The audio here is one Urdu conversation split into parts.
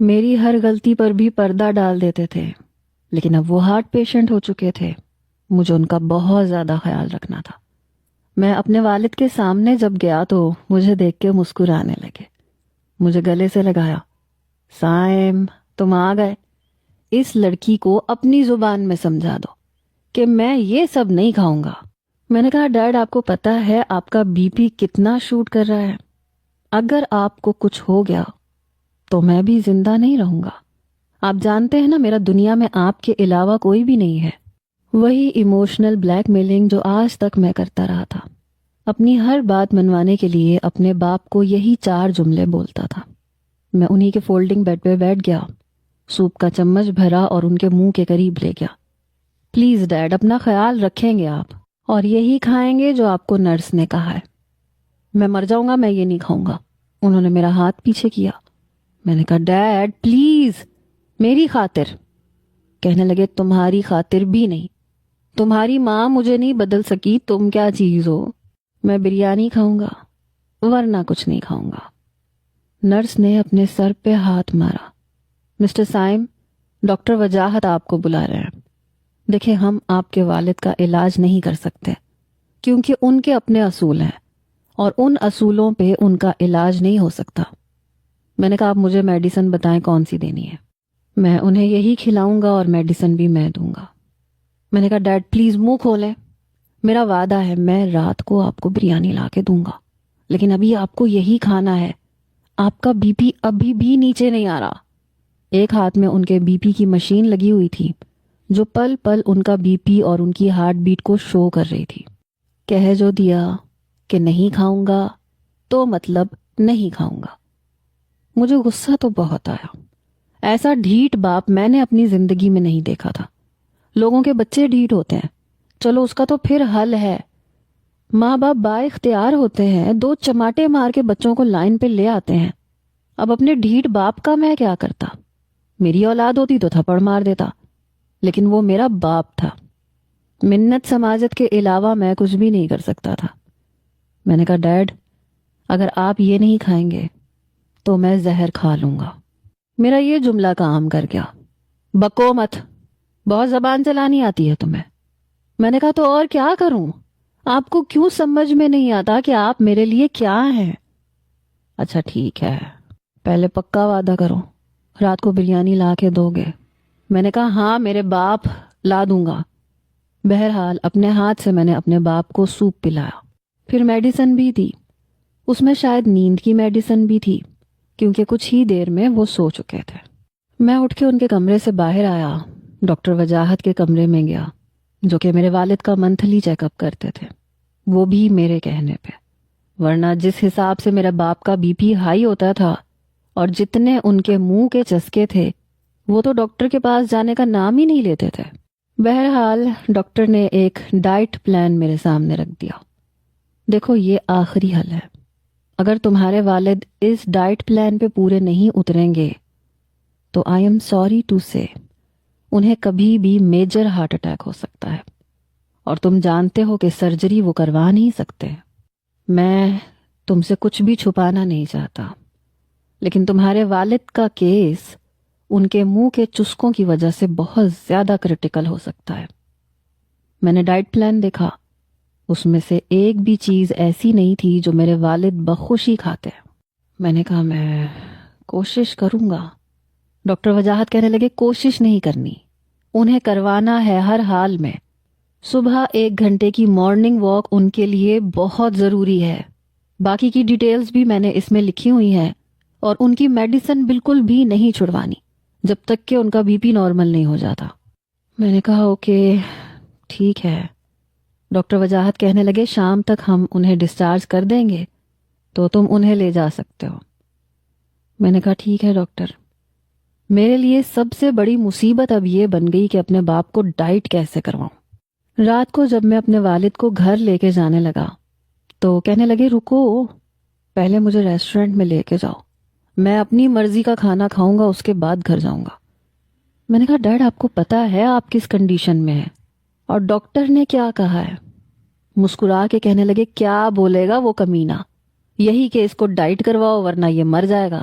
میری ہر غلطی پر بھی پردہ ڈال دیتے تھے، لیکن اب وہ ہارٹ پیشنٹ ہو چکے تھے، مجھے ان کا بہت زیادہ خیال رکھنا تھا۔ میں اپنے والد کے سامنے جب گیا تو مجھے دیکھ کے مسکرانے لگے، مجھے گلے سے لگایا، سائم تم آ گئے، اس لڑکی کو اپنی زبان میں سمجھا دو کہ میں یہ سب نہیں کھاؤں گا۔ میں نے کہا ڈیڈ آپ کو پتا ہے آپ کا بی پی کتنا شوٹ کر رہا ہے، اگر آپ کو کچھ ہو گیا تو میں بھی زندہ نہیں رہوں گا، آپ جانتے ہیں نا میرا دنیا میں آپ کے علاوہ کوئی بھی نہیں ہے۔ وہی ایموشنل بلیک میلنگ جو آج تک میں کرتا رہا تھا، اپنی ہر بات منوانے کے لیے اپنے باپ کو یہی 4 جملے بولتا تھا۔ میں انہی کے فولڈنگ بیڈ پہ بیٹھ گیا، سوپ کا چمچ بھرا اور ان کے منہ کے قریب لے گیا۔ پلیز ڈیڈ اپنا خیال رکھیں گے آپ، اور یہی کھائیں گے جو آپ کو نرس نے کہا ہے۔ میں مر جاؤں گا، میں یہ نہیں کھاؤں گا۔ انہوں نے میرا ہاتھ پیچھے کیا۔ میں نے کہا ڈیڈ پلیز میری خاطر۔ کہنے لگے تمہاری خاطر بھی نہیں، تمہاری ماں مجھے نہیں بدل سکی، تم کیا چیز ہو؟ میں بریانی کھاؤں گا ورنہ کچھ نہیں کھاؤں گا۔ نرس نے اپنے سر پہ ہاتھ مارا۔ مسٹر سائم، ڈاکٹر وجاہت آپ کو بلا رہے ہیں۔ دیکھیں ہم آپ کے والد کا علاج نہیں کر سکتے کیونکہ ان کے اپنے اصول ہیں اور ان اصولوں پہ ان کا علاج نہیں ہو سکتا۔ میں نے کہا آپ مجھے میڈیسن بتائیں کون سی دینی ہے، میں انہیں یہی کھلاؤں گا اور میڈیسن بھی میں دوں گا۔ میں نے کہا ڈیڈ پلیز منہ کھولیں، میرا وعدہ ہے میں رات کو آپ کو بریانی لا کے دوں گا، لیکن ابھی آپ کو یہی کھانا ہے۔ آپ کا بی پی ابھی بھی نیچے نہیں آ رہا۔ ایک ہاتھ میں ان کے بی پی کی مشین لگی ہوئی تھی جو پل پل ان کا بی پی اور ان کی ہارٹ بیٹ کو شو کر رہی تھی۔ کہہ جو دیا کہ نہیں کھاؤں گا تو مطلب نہیں کھاؤں گا۔ مجھے غصہ تو بہت آیا، ایسا ڈھیٹ باپ میں نے اپنی زندگی میں نہیں دیکھا تھا۔ لوگوں کے بچے ڈھیٹ ہوتے ہیں، چلو اس کا تو پھر حل ہے، ماں باپ با اختیار ہوتے ہیں، 2 چماٹے مار کے بچوں کو لائن پہ لے آتے ہیں۔ اب اپنے ڈھیٹ باپ کا میں کیا کرتا؟ میری اولاد ہوتی تو تھپڑ مار دیتا، لیکن وہ میرا باپ تھا۔ منت سماجت کے علاوہ میں کچھ بھی نہیں کر سکتا تھا۔ میں نے کہا ڈیڈ اگر آپ یہ نہیں کھائیں گے تو میں زہر کھا لوں گا۔ میرا یہ جملہ کام کر گیا، بکو مت، بہت زبان چلانی آتی ہے تمہیں۔ میں نے کہا تو اور کیا کروں؟ آپ کو کیوں سمجھ میں نہیں آتا کہ آپ میرے لیے کیا ہیں؟ اچھا ٹھیک ہے، پہلے پکا وعدہ کرو رات کو بریانی لا کے دو گے۔ میں نے کہا ہاں میرے باپ لا دوں گا۔ بہرحال اپنے ہاتھ سے میں نے اپنے باپ کو سوپ پلایا، پھر میڈیسن بھی دی۔ اس میں شاید نیند کی میڈیسن بھی تھی کیونکہ کچھ ہی دیر میں وہ سو چکے تھے۔ میں اٹھ کے ان کے کمرے سے باہر آیا، ڈاکٹر وجاہت کے کمرے میں گیا جو کہ میرے والد کا منتھلی چیک اپ کرتے تھے، وہ بھی میرے کہنے پہ، ورنہ جس حساب سے میرے باپ کا بی پی ہائی ہوتا تھا اور جتنے ان کے منہ کے چسکے تھے وہ تو ڈاکٹر کے پاس جانے کا نام ہی نہیں لیتے تھے۔ بہرحال ڈاکٹر نے ایک ڈائٹ پلان میرے سامنے رکھ دیا۔ دیکھو یہ آخری حل ہے، اگر تمہارے والد اس ڈائٹ پلان پہ پورے نہیں اتریں گے تو آئی ایم سوری ٹو سے انہیں کبھی بھی میجر ہارٹ اٹیک ہو سکتا ہے، اور تم جانتے ہو کہ سرجری وہ کروا نہیں سکتے۔ میں تم سے کچھ بھی چھپانا نہیں چاہتا، لیکن تمہارے والد کا کیس ان کے منہ کے چسکوں کی وجہ سے بہت زیادہ کرٹیکل ہو سکتا ہے۔ میں نے ڈائٹ پلان دیکھا، اس میں سے ایک بھی چیز ایسی نہیں تھی جو میرے والد بخوشی کھاتے۔ میں نے کہا میں کوشش کروں گا۔ ڈاکٹر وجاہت کہنے لگے کوشش نہیں کرنی، انہیں کروانا ہے ہر حال میں۔ صبح 1 گھنٹے کی مارننگ واک ان کے لیے بہت ضروری ہے۔ باقی کی ڈیٹیلز بھی میں نے اس میں لکھی ہوئی ہیں، اور ان کی میڈیسن بالکل بھی نہیں چھڑوانی جب تک کہ ان کا بی پی نارمل نہیں ہو جاتا۔ میں نے کہا اوکے ٹھیک ہے۔ ڈاکٹر وجاہت کہنے لگے شام تک ہم انہیں ڈسچارج کر دیں گے تو تم انہیں لے جا سکتے ہو۔ میں نے کہا ٹھیک ہے ڈاکٹر۔ میرے لیے سب سے بڑی مصیبت اب یہ بن گئی کہ اپنے باپ کو ڈائٹ کیسے کرواؤں۔ رات کو جب میں اپنے والد کو گھر لے کے جانے لگا تو کہنے لگے رکو، پہلے مجھے ریسٹورنٹ میں لے کے جاؤ، میں اپنی مرضی کا کھانا کھاؤں گا، اس کے بعد گھر جاؤں گا۔ میں نے کہا ڈیڈ آپ کو پتا ہے آپ کس کنڈیشن میں ہیں اور ڈاکٹر نے کیا کہا ہے؟ مسکرا کے کہنے لگے کیا بولے گا وہ کمینہ، یہی کہ اس کو ڈائٹ کرواؤ ورنہ یہ مر جائے گا۔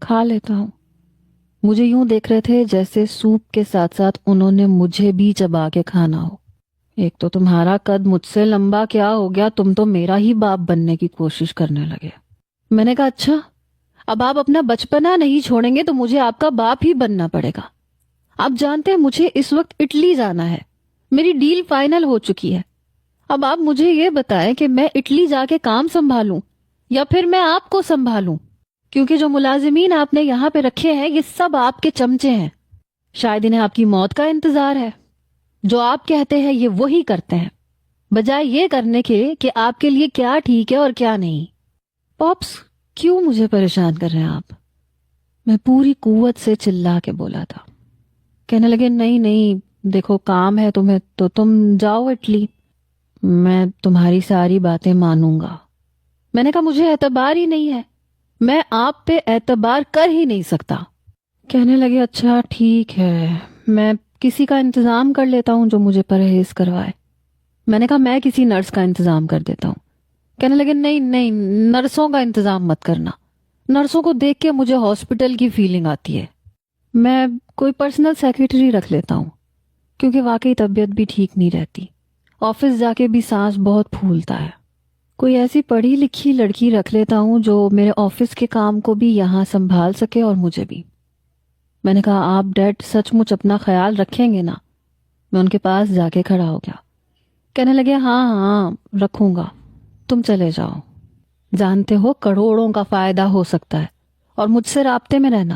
کھا لیتا ہوں. مجھے یوں دیکھ رہے تھے جیسے سوپ کے ساتھ ساتھ انہوں نے مجھے بھی چبا کے کھانا ہو. ایک تو تمہارا قد مجھ سے لمبا، کیا ہو گیا تم تو میرا ہی باپ بننے کی کوشش کرنے لگے. میں نے کہا اچھا، اب آپ اپنا بچپنا نہیں چھوڑیں گے تو مجھے آپ کا باپ ہی بننا پڑے گا. آپ جانتے ہیں مجھے اس وقت اٹلی جانا ہے، میری ڈیل فائنل ہو چکی ہے. اب آپ مجھے یہ بتائیں کہ میں اٹلی جا کے کام سنبھالوں یا پھر میں آپ کو سنبھالوں، کیونکہ جو ملازمین آپ نے یہاں پہ رکھے ہیں یہ سب آپ کے چمچے ہیں. شاید انہیں آپ کی موت کا انتظار ہے. جو آپ کہتے ہیں یہ وہی کرتے ہیں، بجائے یہ کرنے کے کہ آپ کے لیے کیا ٹھیک ہے اور کیا نہیں. پاپس کیوں مجھے پریشان کر رہے ہیں آپ؟ میں پوری قوت سے چلا کے بولا تھا. کہنے لگے نہیں نہیں، دیکھو کام ہے تمہیں تو تم جاؤ اٹلی، میں تمہاری ساری باتیں مانوں گا. میں نے کہا مجھے اعتبار ہی نہیں ہے، میں آپ پہ اعتبار کر ہی نہیں سکتا. کہنے لگے اچھا ٹھیک ہے، میں کسی کا انتظام کر لیتا ہوں جو مجھے پرہیز کروائے. میں نے کہا میں کسی نرس کا انتظام کر دیتا ہوں. کہنے لگے نہیں نہیں، نرسوں کا انتظام مت کرنا، نرسوں کو دیکھ کے مجھے ہاسپٹل کی فیلنگ آتی ہے. میں کوئی پرسنل سیکریٹری رکھ لیتا ہوں، کیونکہ واقعی طبیعت بھی ٹھیک نہیں رہتی، آفس جا کے بھی سانس بہت پھولتا ہے. کوئی ایسی پڑھی لکھی لڑکی رکھ لیتا ہوں جو میرے آفس کے کام کو بھی یہاں سنبھال سکے اور مجھے بھی. میں نے کہا آپ ڈیڈ سچ مچ اپنا خیال رکھیں گے نا؟ میں ان کے پاس جا کے کھڑا ہو گیا. کہنے لگے ہاں ہاں رکھوں گا، تم چلے جاؤ. جانتے ہو کروڑوں کا فائدہ ہو سکتا ہے اور مجھ سے رابطے میں رہنا.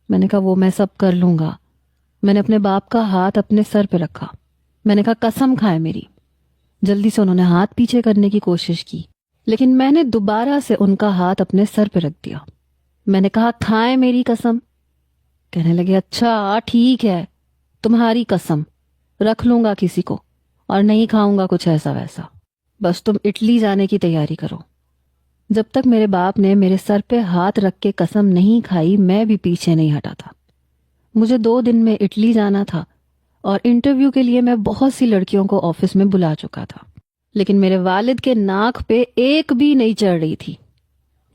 میں نے کہا وہ میں سب کر لوں گا. میں نے اپنے باپ کا ہاتھ اپنے سر پہ رکھا. میں نے کہا قسم کھائے میری. جلدی سے انہوں نے ہاتھ پیچھے کرنے کی کوشش کی، لیکن میں نے دوبارہ سے ان کا ہاتھ اپنے سر پہ رکھ دیا. میں نے کہا کھائیں میری قسم. کہنے لگے اچھا ٹھیک ہے، تمہاری قسم رکھ لوں گا کسی کو، اور نہیں کھاؤں گا کچھ ایسا ویسا. بس تم اٹلی جانے کی تیاری کرو. جب تک میرے باپ نے میرے سر پہ ہاتھ رکھ کے قسم نہیں کھائی میں بھی پیچھے نہیں ہٹا تھا. مجھے 2 دن میں اٹلی جانا تھا اور انٹرویو کے لیے میں بہت سی لڑکیوں کو آفس میں بلا چکا تھا، لیکن میرے والد کے ناک پہ ایک بھی نہیں چڑھ رہی تھی.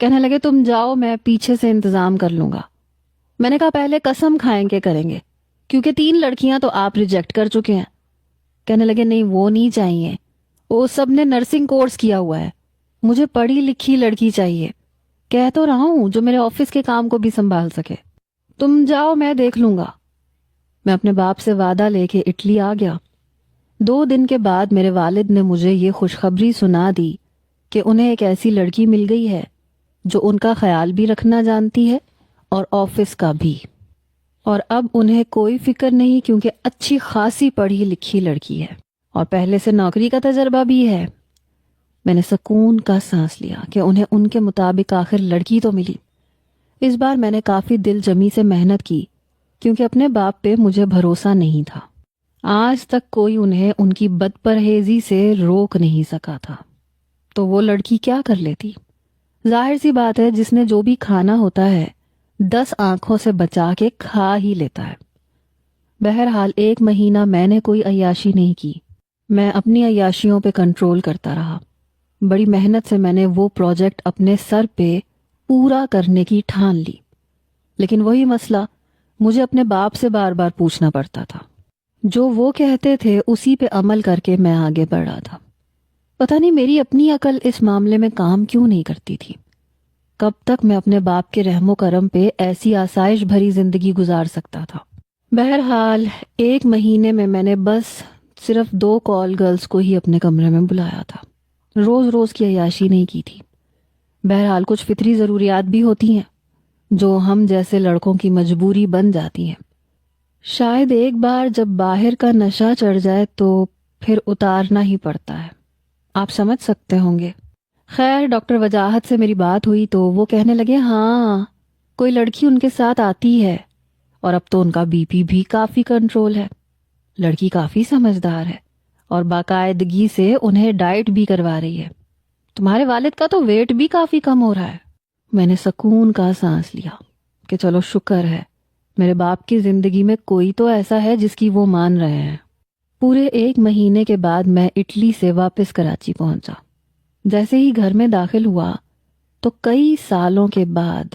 کہنے لگے تم جاؤ، میں پیچھے سے انتظام کر لوں گا. میں نے کہا پہلے قسم کھائیں کے کریں گے، کیونکہ 3 لڑکیاں تو آپ ریجیکٹ کر چکے ہیں. کہنے لگے نہیں وہ نہیں چاہیے، وہ سب نے نرسنگ کورس کیا ہوا ہے، مجھے پڑھی لکھی لڑکی چاہیے. کہہ تو رہا ہوں جو میرے آفس کے کام کو بھی سنبھال سکے. تم جاؤ میں دیکھ لوں گا. میں اپنے باپ سے وعدہ لے کے اٹلی آ گیا. 2 دن کے بعد میرے والد نے مجھے یہ خوشخبری سنا دی کہ انہیں ایک ایسی لڑکی مل گئی ہے جو ان کا خیال بھی رکھنا جانتی ہے اور آفس کا بھی. اور اب انہیں کوئی فکر نہیں کیونکہ اچھی خاصی پڑھی لکھی لڑکی ہے اور پہلے سے نوکری کا تجربہ بھی ہے. میں نے سکون کا سانس لیا کہ انہیں ان کے مطابق آخر لڑکی تو ملی. اس بار میں نے کافی دل جمی سے محنت کی کیونکہ اپنے باپ پہ مجھے بھروسہ نہیں تھا. آج تک کوئی انہیں ان کی بد پرہیزی سے روک نہیں سکا تھا. تو وہ لڑکی کیا کر لیتی؟ ظاہر سی بات ہے جس نے جو بھی کھانا ہوتا ہے 10 آنکھوں سے بچا کے کھا ہی لیتا ہے. بہرحال 1 مہینہ میں نے کوئی عیاشی نہیں کی. میں اپنی عیاشیوں پہ کنٹرول کرتا رہا. بڑی محنت سے میں نے وہ پروجیکٹ اپنے سر پہ پورا کرنے کی ٹھان لی. لیکن وہی مسئلہ، مجھے اپنے باپ سے بار بار پوچھنا پڑتا تھا. جو وہ کہتے تھے اسی پہ عمل کر کے میں آگے بڑھ رہا تھا. پتہ نہیں میری اپنی عقل اس معاملے میں کام کیوں نہیں کرتی تھی. کب تک میں اپنے باپ کے رحم و کرم پہ ایسی آسائش بھری زندگی گزار سکتا تھا؟ بہرحال 1 مہینے میں نے بس صرف 2 کال گرلز کو ہی اپنے کمرے میں بلایا تھا. روز روز کی عیاشی نہیں کی تھی. بہرحال کچھ فطری ضروریات بھی ہوتی ہیں جو ہم جیسے لڑکوں کی مجبوری بن جاتی ہیں. شاید ایک بار جب باہر کا نشہ چڑھ جائے تو پھر اتارنا ہی پڑتا ہے. آپ سمجھ سکتے ہوں گے. خیر ڈاکٹر وجاہت سے میری بات ہوئی تو وہ کہنے لگے ہاں کوئی لڑکی ان کے ساتھ آتی ہے اور اب تو ان کا بی پی بھی کافی کنٹرول ہے. لڑکی کافی سمجھدار ہے اور باقاعدگی سے انہیں ڈائٹ بھی کروا رہی ہے. تمہارے والد کا تو ویٹ بھی کافی کم ہو رہا ہے. میں نے سکون کا سانس لیا کہ چلو شکر ہے میرے باپ کی زندگی میں کوئی تو ایسا ہے جس کی وہ مان رہے ہیں. پورے 1 مہینے کے بعد میں اٹلی سے واپس کراچی پہنچا. جیسے ہی گھر میں داخل ہوا تو کئی سالوں کے بعد